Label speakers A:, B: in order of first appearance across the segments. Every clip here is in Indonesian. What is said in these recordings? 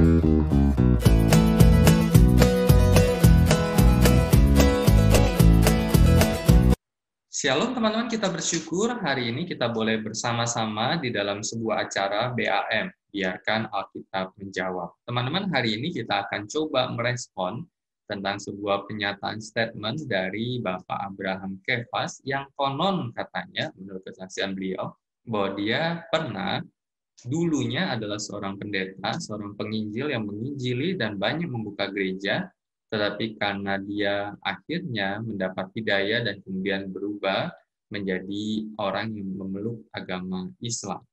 A: Shalom teman-teman, kita bersyukur hari ini kita boleh bersama-sama di dalam sebuah acara BAM, Biarkan Alkitab Menjawab. Teman-teman, hari ini kita akan coba merespon tentang sebuah pernyataan statement dari Bapak Abraham Kefas yang konon katanya, menurut kesaksian beliau, bahwa dia pernah dulunya adalah seorang pendeta, seorang penginjil yang menginjili dan banyak membuka gereja, tetapi karena dia akhirnya mendapat hidayah dan kemudian berubah menjadi orang yang memeluk agama Islam.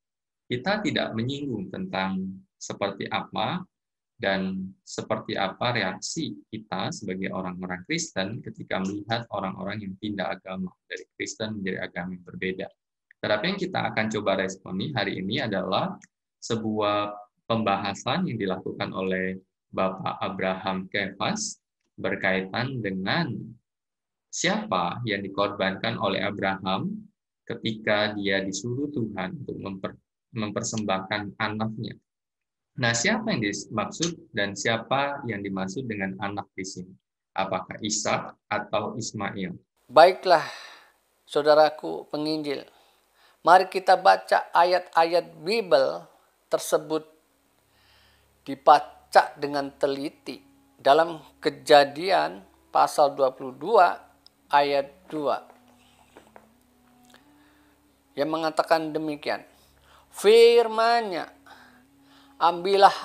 A: Kita tidak menyinggung tentang seperti apa dan seperti apa reaksi kita sebagai orang-orang Kristen ketika melihat orang-orang yang pindah agama dari Kristen menjadi agama yang berbeda. Tetapi yang kita akan coba responi hari ini adalah sebuah pembahasan yang dilakukan oleh Bapak Abraham Kefas berkaitan dengan siapa yang dikorbankan oleh Abraham ketika dia disuruh Tuhan untuk mempersembahkan anaknya. Nah, siapa yang dimaksud dan siapa yang dimaksud dengan anak di sini? Apakah Ishak atau Ismail?
B: Baiklah, saudaraku penginjil. Mari kita baca ayat-ayat Bible tersebut dibaca dengan teliti dalam Kejadian pasal 22 ayat 2 yang mengatakan demikian. Firman-Nya, ambillah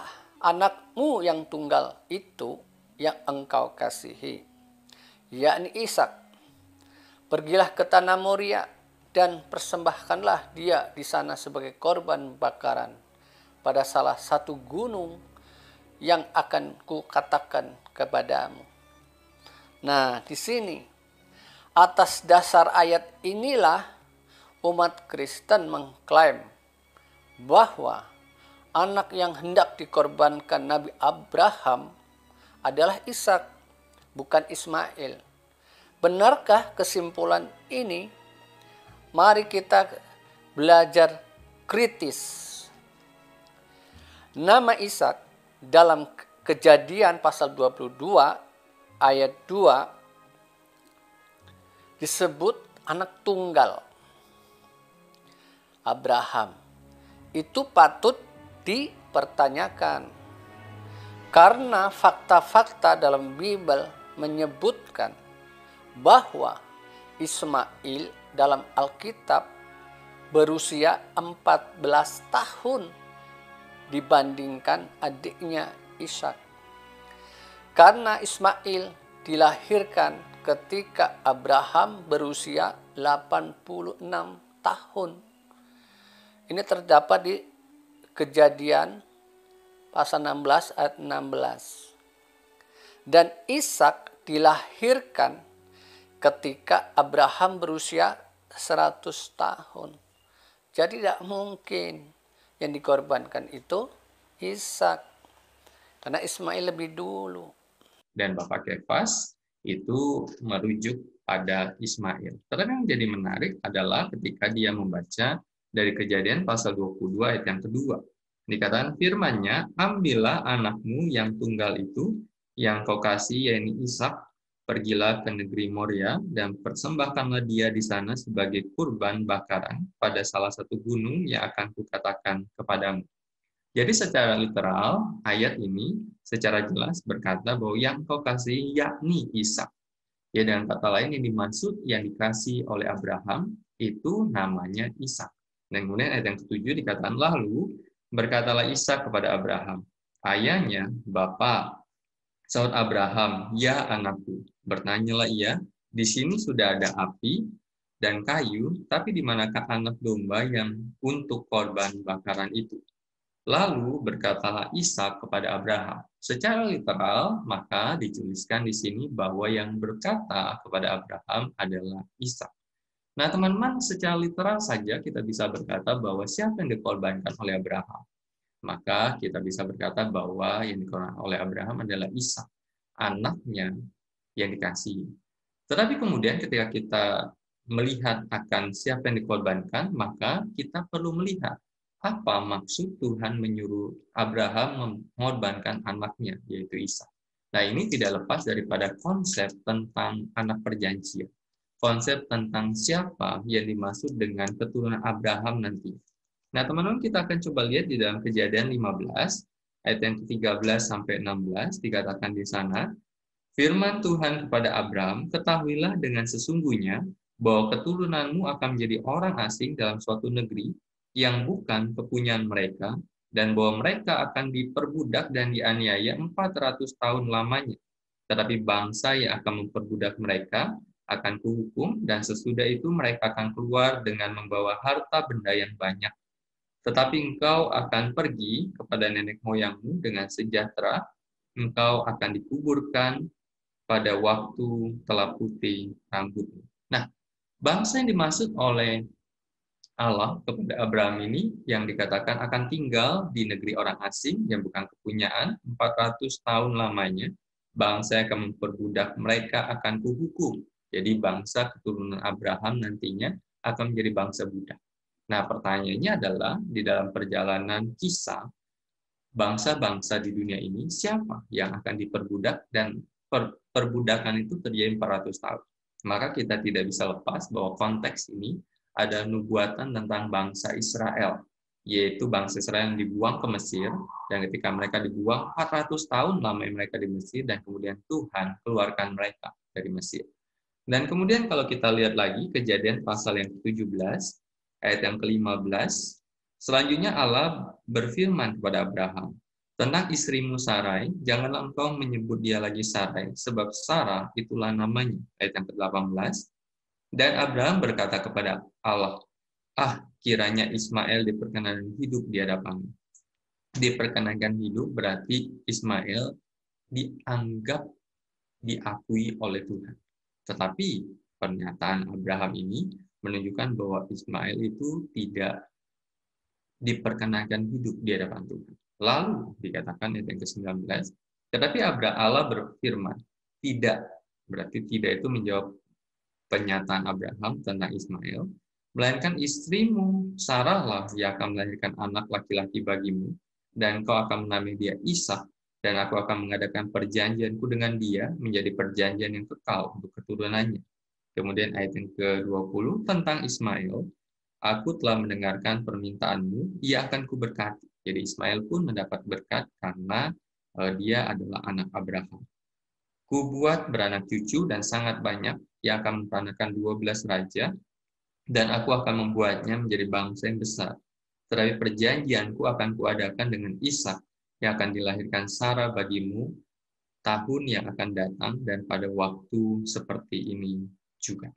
B: anakmu yang tunggal itu yang engkau kasihi, yakni Ishak. Pergilah ke tanah Moria dan persembahkanlah dia di sana sebagai korban bakaran pada salah satu gunung yang akan kukatakan kepadamu. Nah, di sini atas dasar ayat inilah umat Kristen mengklaim bahwa anak yang hendak dikorbankan Nabi Abraham adalah Ishak, bukan Ismail. Benarkah kesimpulan ini? Mari kita belajar kritis. Nama Ishak dalam Kejadian pasal 22 ayat 2 disebut anak tunggal Abraham. Itu patut dipertanyakan karena fakta-fakta dalam Bible menyebutkan bahwa Ismail dalam Alkitab berusia 14 tahun dibandingkan adiknya Ishak. Karena Ismail dilahirkan ketika Abraham berusia 86 tahun. Ini terdapat di Kejadian pasal 16 ayat 16. Dan Ishak dilahirkan ketika Abraham berusia 100 tahun. Jadi tidak mungkin yang dikorbankan itu Ishak, karena Ismail lebih dulu.
A: Dan Bapak Kefas itu merujuk pada Ismail. Tetapi yang jadi menarik adalah ketika dia membaca dari Kejadian pasal 22 ayat yang kedua. Dikatakan firman-Nya, ambillah anakmu yang tunggal itu, yang kau kasih, yaitu Ishak, pergilah ke negeri Moria dan persembahkanlah dia di sana sebagai kurban bakaran pada salah satu gunung yang akan kukatakan kepadamu. Jadi secara literal, ayat ini secara jelas berkata bahwa yang kau kasih yakni Ishak. Ya, dengan kata lain yang dimaksud yang dikasih oleh Abraham itu namanya Ishak. Dan kemudian ayat yang ketujuh dikatakan, lalu berkatalah Ishak kepada Abraham, ayahnya, Bapa. Saud Abraham, ya anakku. Bertanyalah ia, di sini sudah ada api dan kayu, tapi di manakah anak domba yang untuk korban bakaran itu? Lalu berkatalah Ishak kepada Abraham. Secara literal, maka dituliskan di sini bahwa yang berkata kepada Abraham adalah Ishak. Nah, teman-teman, secara literal saja kita bisa berkata bahwa siapa yang dikorbankan oleh Abraham? Maka kita bisa berkata bahwa yang dikorbankan oleh Abraham adalah Ishak, anaknya yang dikasihi. Tetapi kemudian ketika kita melihat akan siapa yang dikorbankan, maka kita perlu melihat apa maksud Tuhan menyuruh Abraham mengorbankan anaknya, yaitu Ishak. Nah, ini tidak lepas daripada konsep tentang anak perjanjian. Konsep tentang siapa yang dimaksud dengan keturunan Abraham nanti. Nah, teman-teman, kita akan coba lihat di dalam Kejadian 15, ayat yang ke-13 sampai 16, dikatakan di sana, firman Tuhan kepada Abraham, ketahuilah dengan sesungguhnya bahwa keturunanmu akan menjadi orang asing dalam suatu negeri yang bukan kepunyaan mereka, dan bahwa mereka akan diperbudak dan dianiaya 400 tahun lamanya. Tetapi bangsa yang akan memperbudak mereka akan kuhukum, dan sesudah itu mereka akan keluar dengan membawa harta benda yang banyak. Tetapi engkau akan pergi kepada nenek moyangmu dengan sejahtera, engkau akan dikuburkan pada waktu telah putih rambutmu. Nah, bangsa yang dimaksud oleh Allah kepada Abraham ini yang dikatakan akan tinggal di negeri orang asing yang bukan kepunyaan 400 tahun lamanya, bangsa yang akan memperbudak mereka akan kuhukum. Jadi bangsa keturunan Abraham nantinya akan menjadi bangsa budak. Nah, pertanyaannya adalah di dalam perjalanan kisah bangsa-bangsa di dunia ini siapa yang akan diperbudak, dan perbudakan itu terjadi 400 tahun. Maka kita tidak bisa lepas bahwa konteks ini ada nubuatan tentang bangsa Israel, yaitu bangsa Israel yang dibuang ke Mesir, dan ketika mereka dibuang 400 tahun lama mereka di Mesir, dan kemudian Tuhan keluarkan mereka dari Mesir. Dan kemudian kalau kita lihat lagi Kejadian pasal yang ke-17, ayat yang ke-15, selanjutnya Allah berfirman kepada Abraham, tentang istrimu Sarai, janganlah engkau menyebut dia lagi Sarai, sebab Sarah itulah namanya. Ayat yang ke-18, dan Abraham berkata kepada Allah, kiranya Ismail diperkenankan hidup di hadapanmu. Diperkenankan hidup berarti Ismail dianggap diakui oleh Tuhan. Tetapi pernyataan Abraham ini menunjukkan bahwa Ismail itu tidak diperkenankan hidup di hadapan Tuhan. Lalu dikatakan ayat yang ke-19, tetapi Allah berfirman, tidak, berarti tidak itu menjawab pernyataan Abraham tentang Ismail, melainkan istrimu Sarah lah yang akan melahirkan anak laki-laki bagimu, dan kau akan menamai dia Ishak, dan aku akan mengadakan perjanjianku dengan dia menjadi perjanjian yang kekal untuk keturunannya. Kemudian ayat yang ke-20 tentang Ismail, aku telah mendengarkan permintaanmu, ia akan kuberkati. Jadi Ismail pun mendapat berkat karena dia adalah anak Abraham. Kubuat beranak cucu dan sangat banyak, yang akan memperanakan 12 raja, dan aku akan membuatnya menjadi bangsa yang besar. Tetapi perjanjianku akan kuadakan dengan Ishak, yang akan dilahirkan Sarah bagimu tahun yang akan datang, dan pada waktu seperti ini juga.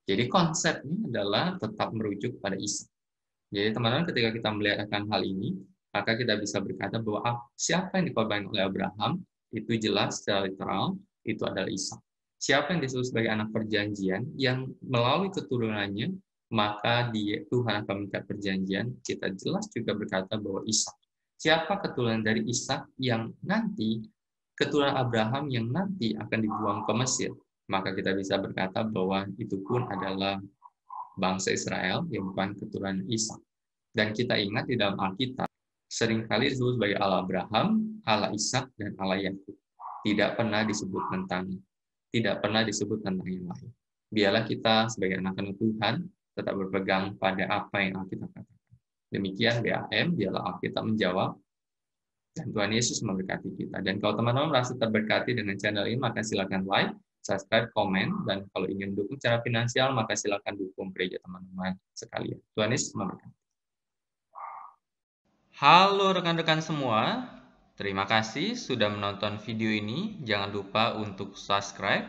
A: Jadi konsepnya adalah tetap merujuk pada Ishak. Jadi teman-teman, ketika kita melihat akan hal ini, maka kita bisa berkata bahwa siapa yang dikorbankan oleh Abraham, itu jelas secara literal, itu adalah Ishak. Siapa yang disebut sebagai anak perjanjian, yang melalui keturunannya, maka Tuhan akan mengikat perjanjian, kita jelas juga berkata bahwa Ishak. Siapa keturunan dari Ishak yang nanti, keturunan Abraham yang nanti akan dibuang ke Mesir, maka kita bisa berkata bahwa itu pun adalah bangsa Israel yang bukan keturunan Ishak. Dan kita ingat di dalam Alkitab, seringkali disebut sebagai Allah Abraham, Allah Ishak, dan Allah Yakub. Tidak pernah disebut tentang yang lain. Biarlah kita sebagai anak-anak Tuhan tetap berpegang pada apa yang Alkitab katakan. Demikian BAM, biarlah Alkitab menjawab, dan Tuhan Yesus memberkati kita. Dan kalau teman-teman merasa terberkati dengan channel ini, maka silakan like, subscribe, komen, dan kalau ingin mendukung secara finansial, maka silakan dukung gereja teman-teman sekalian. Tuhan Yesus memberkati. Halo rekan-rekan semua, terima kasih sudah menonton video ini. Jangan lupa untuk subscribe,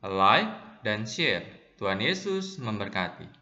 A: like, dan share. Tuhan Yesus memberkati.